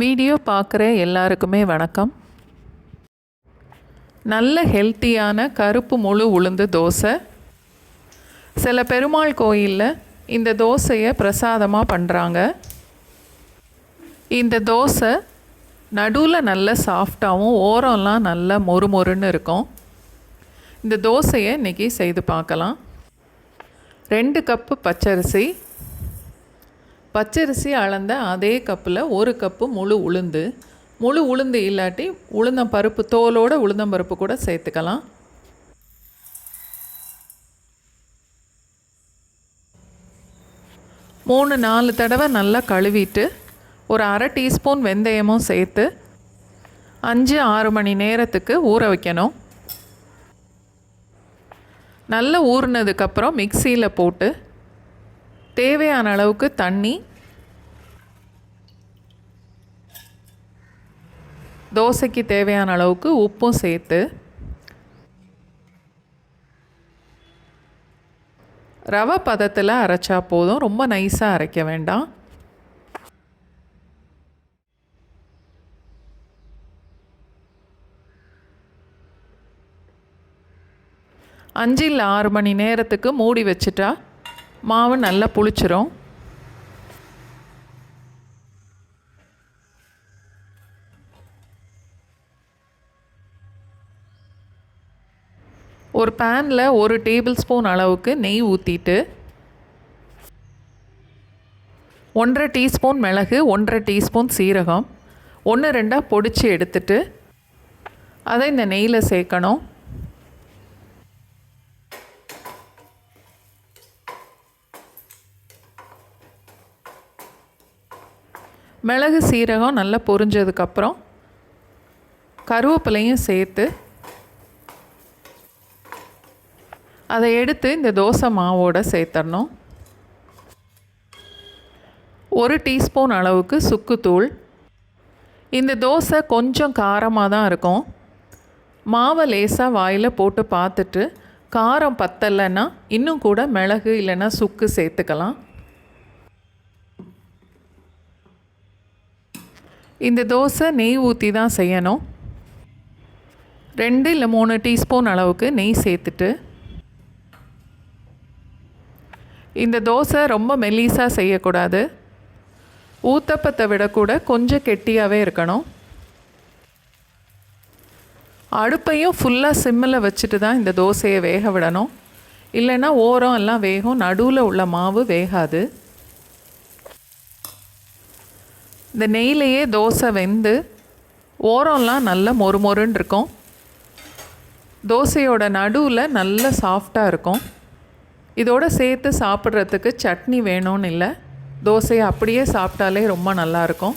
Video பார்க்குற எல்லாருக்குமே வணக்கம். நல்ல ஹெல்த்தியான கருப்பு முழு உளுந்து தோசை. சில பெருமாள் கோயிலில் இந்த தோசையை பிரசாதமாக பண்ணுறாங்க. இந்த தோசை நடுவில் நல்ல சாஃப்டாகவும் ஓரம்லாம் நல்ல மொறுமொறுன்னு இருக்கும். இந்த தோசையை இன்றைக்கி செய்து பார்க்கலாம். 2 கப்பு பச்சரிசி அளந்த அதே கப்பில் 1 கப்பு முழு உளுந்து இல்லாட்டி உளுந்தம்பருப்பு தோலோடு உளுந்தம்பருப்பு கூட சேர்த்துக்கலாம். மூணு 4 தடவை நல்லா கழுவிட்டு ஒரு அரை டீஸ்பூன் வெந்தயமும் சேர்த்து 5-6 மணி நேரத்துக்கு ஊற வைக்கணும். நல்லா ஊறினதுக்கப்புறம் மிக்சியில் போட்டு தேவையான அளவுக்கு தண்ணி, தோசைக்கு தேவையான அளவுக்கு உப்பும் சேர்த்து ரவை பதத்தில் அரைச்சா போதும். ரொம்ப நைஸாக அரைக்க வேண்டாம். அஞ்சு இல்லை 6 மணி நேரத்துக்கு மூடி வச்சுட்டா மாவு நல்லா புளிச்சிரும். ஒரு பேனில் 1 டேபிள் ஸ்பூன் அளவுக்கு நெய் ஊற்றிட்டு 1/2 டீஸ்பூன் மிளகு, 1/2 டீஸ்பூன் சீரகம் 1-2 பொடிச்சு எடுத்துட்டு அதை இந்த நெய்யில் சேர்க்கணும். மிளகு சீரகம் நல்லா பொரிஞ்சதுக்கப்புறம் கருவேப்பிலையும் சேர்த்து அதை எடுத்து இந்த தோசை மாவோடு சேர்த்துடணும். 1 டீஸ்பூன் அளவுக்கு சுக்குத்தூள். இந்த தோசை கொஞ்சம் காரமாக தான் இருக்கும். மாவை லேசாக வாயில் போட்டு பார்த்துட்டு காரம் பத்தலைன்னா இன்னும் கூட மிளகு இல்லைன்னா சுக்கு சேர்த்துக்கலாம். இந்த தோசை நெய் ஊற்றி தான் செய்யணும். 2 இல்லை 3 டீஸ்பூன் அளவுக்கு நெய் சேர்த்துட்டு இந்த தோசை ரொம்ப மெல்லிசாக செய்யக்கூடாது. ஊத்தப்பத்தை விட கூட கொஞ்சம் கெட்டியாகவே இருக்கணும். அடுப்பையும் ஃபுல்லாக சிம்மில் வச்சுட்டு தான் இந்த தோசையை வேக விடணும். இல்லைன்னா ஓரம் எல்லாம் வேகும், நடுவில் உள்ள மாவு வேகாது. இந்த நெய்லேயே தோசை வெந்து ஓரம்லாம் நல்ல மொறுமொறுன்னு இருக்கும். தோசையோட நடுவில் நல்ல சாஃப்டாக இருக்கும். இதோடு சேர்த்து சாப்பிட்றதுக்கு சட்னி வேணும்னு இல்லை, தோசையை அப்படியே சாப்பிட்டாலே ரொம்ப நல்லாயிருக்கும்.